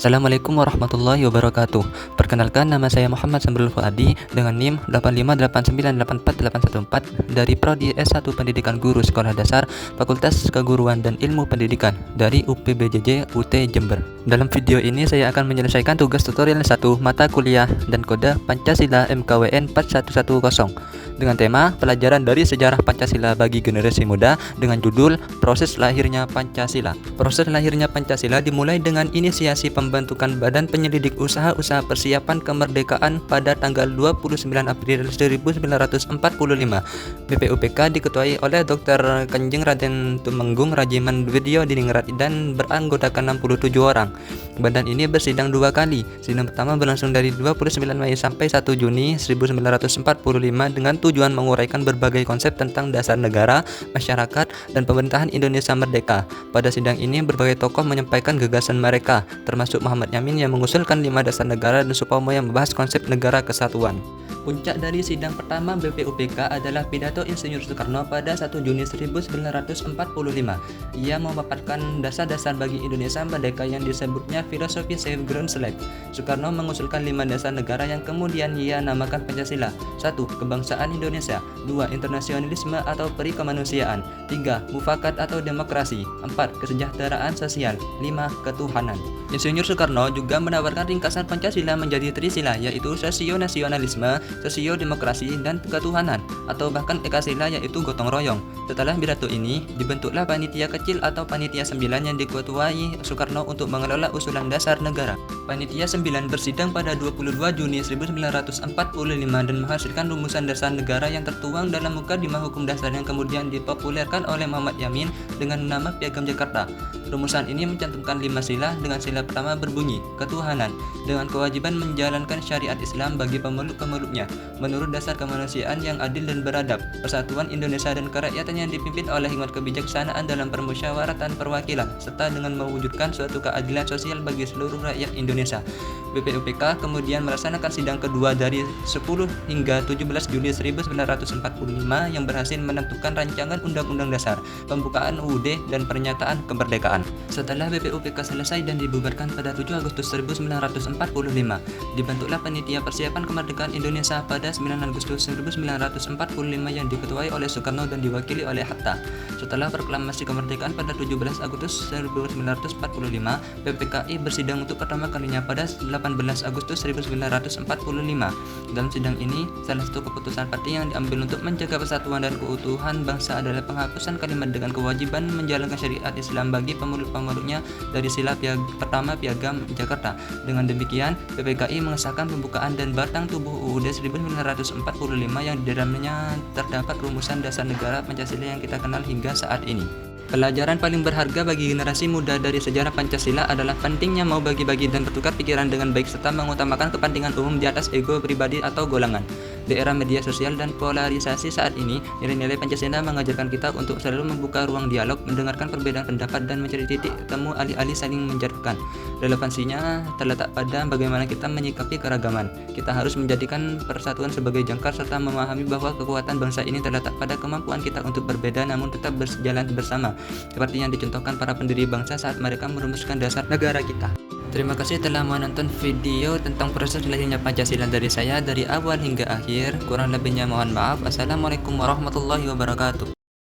Assalamualaikum warahmatullahi wabarakatuh. Perkenalkan, nama saya Muhammad Samrul Fuadi dengan NIM 858984814 dari Prodi S1 Pendidikan Guru Sekolah Dasar Fakultas Keguruan dan Ilmu Pendidikan dari UPBJJ UT Jember. Dalam video ini saya akan menyelesaikan tugas tutorial 1 mata kuliah dan kode Pancasila MKWN 4110 dengan tema pelajaran dari sejarah Pancasila bagi generasi muda dengan judul Proses Lahirnya Pancasila. Proses lahirnya Pancasila dimulai dengan inisiasi pembentukan Badan Penyelidik Usaha-Usaha Persiapan Kemerdekaan pada tanggal 29 April 1945. BPUPK diketuai oleh Dr. Kanjeng Raden Tumenggung Rajiman Widyo Diningrat dan beranggotakan 67 orang. Badan ini bersidang 2 kali. Sidang pertama berlangsung dari 29 Mei sampai 1 Juni 1945 dengan tujuan menguraikan berbagai konsep tentang dasar negara, masyarakat, dan pemerintahan Indonesia merdeka. Pada sidang ini berbagai tokoh menyampaikan gagasan mereka, termasuk Muhammad Yamin yang mengusulkan 5 dasar negara dan Supomo yang membahas konsep negara kesatuan. Puncak dari sidang pertama BPUPK adalah pidato Insinyur Soekarno pada 1 Juni 1945. Ia memaparkan dasar-dasar bagi Indonesia merdeka yang disebutnya filosofi Safe Ground Slave. Soekarno mengusulkan 5 dasar negara yang kemudian ia namakan Pancasila. 1. Kebangsaan Indonesia. 2. Internasionalisme atau peri kemanusiaan. 3. Mufakat atau demokrasi. 4. Kesejahteraan sosial. 5. Ketuhanan. Insinyur Soekarno juga menawarkan ringkasan Pancasila menjadi trisila, yaitu sosio-nasionalisme, sosio-demokrasi, dan ketuhanan, atau bahkan ekasila, yaitu gotong royong. Setelah pidato ini, dibentuklah panitia kecil atau panitia 9 yang diketuai Soekarno untuk mengelola usulan dasar negara. Panitia 9 bersidang pada 22 Juni 1945 dan menghasilkan rumusan dasar negara yang tertuang dalam Mukadimah Hukum Dasar yang kemudian dipopulerkan oleh Muhammad Yamin dengan nama Piagam Jakarta. Rumusan ini mencantumkan 5 sila dengan sila pertama berbunyi, ketuhanan, dengan kewajiban menjalankan syariat Islam bagi pemeluk-pemeluknya, menurut dasar kemanusiaan yang adil dan beradab, persatuan Indonesia dan kerakyatan yang dipimpin oleh hikmat kebijaksanaan dalam permusyawaratan perwakilan, serta dengan mewujudkan suatu keadilan sosial bagi seluruh rakyat Indonesia. BPUPK kemudian melaksanakan sidang kedua dari 10 hingga 17 Juli 1945 yang berhasil menentukan rancangan Undang-Undang Dasar, pembukaan UUD, dan pernyataan kemerdekaan. Setelah BPUPK selesai dan dibubarkan pada 7 Agustus 1945, dibentuklah Panitia Persiapan Kemerdekaan Indonesia pada 9 Agustus 1945 yang diketuai oleh Soekarno dan diwakili oleh Hatta. Setelah proklamasi kemerdekaan pada 17 Agustus 1945, PPKI bersidang untuk pertama kalinya pada 18 Agustus 1945. Dalam sidang ini, salah satu keputusan penting yang diambil untuk menjaga persatuan dan keutuhan bangsa adalah penghapusan kalimat dengan kewajiban menjalankan syariat Islam bagi pemeluk-pemeluknya dari sila pertama Piagam Jakarta. Dengan demikian, PPKI mengesahkan pembukaan dan batang tubuh UUD 1945 yang di dalamnya terdapat rumusan dasar negara Pancasila yang kita kenal hingga saat ini. Pelajaran paling berharga bagi generasi muda dari sejarah Pancasila adalah pentingnya mau bagi-bagi dan bertukar pikiran dengan baik serta mengutamakan kepentingan umum di atas ego pribadi atau golongan. Di era media sosial dan polarisasi saat ini, nilai-nilai Pancasila mengajarkan kita untuk selalu membuka ruang dialog, mendengarkan perbedaan pendapat, dan mencari titik temu alih-alih saling menjatuhkan. Relevansinya terletak pada bagaimana kita menyikapi keragaman. Kita harus menjadikan persatuan sebagai jangkar serta memahami bahwa kekuatan bangsa ini terletak pada kemampuan kita untuk berbeda namun tetap berjalan bersama, seperti yang dicontohkan para pendiri bangsa saat mereka merumuskan dasar negara kita. Terima kasih telah menonton video tentang proses lahirnya Pancasila dari saya dari awal hingga akhir. Kurang lebihnya mohon maaf. Assalamualaikum warahmatullahi wabarakatuh.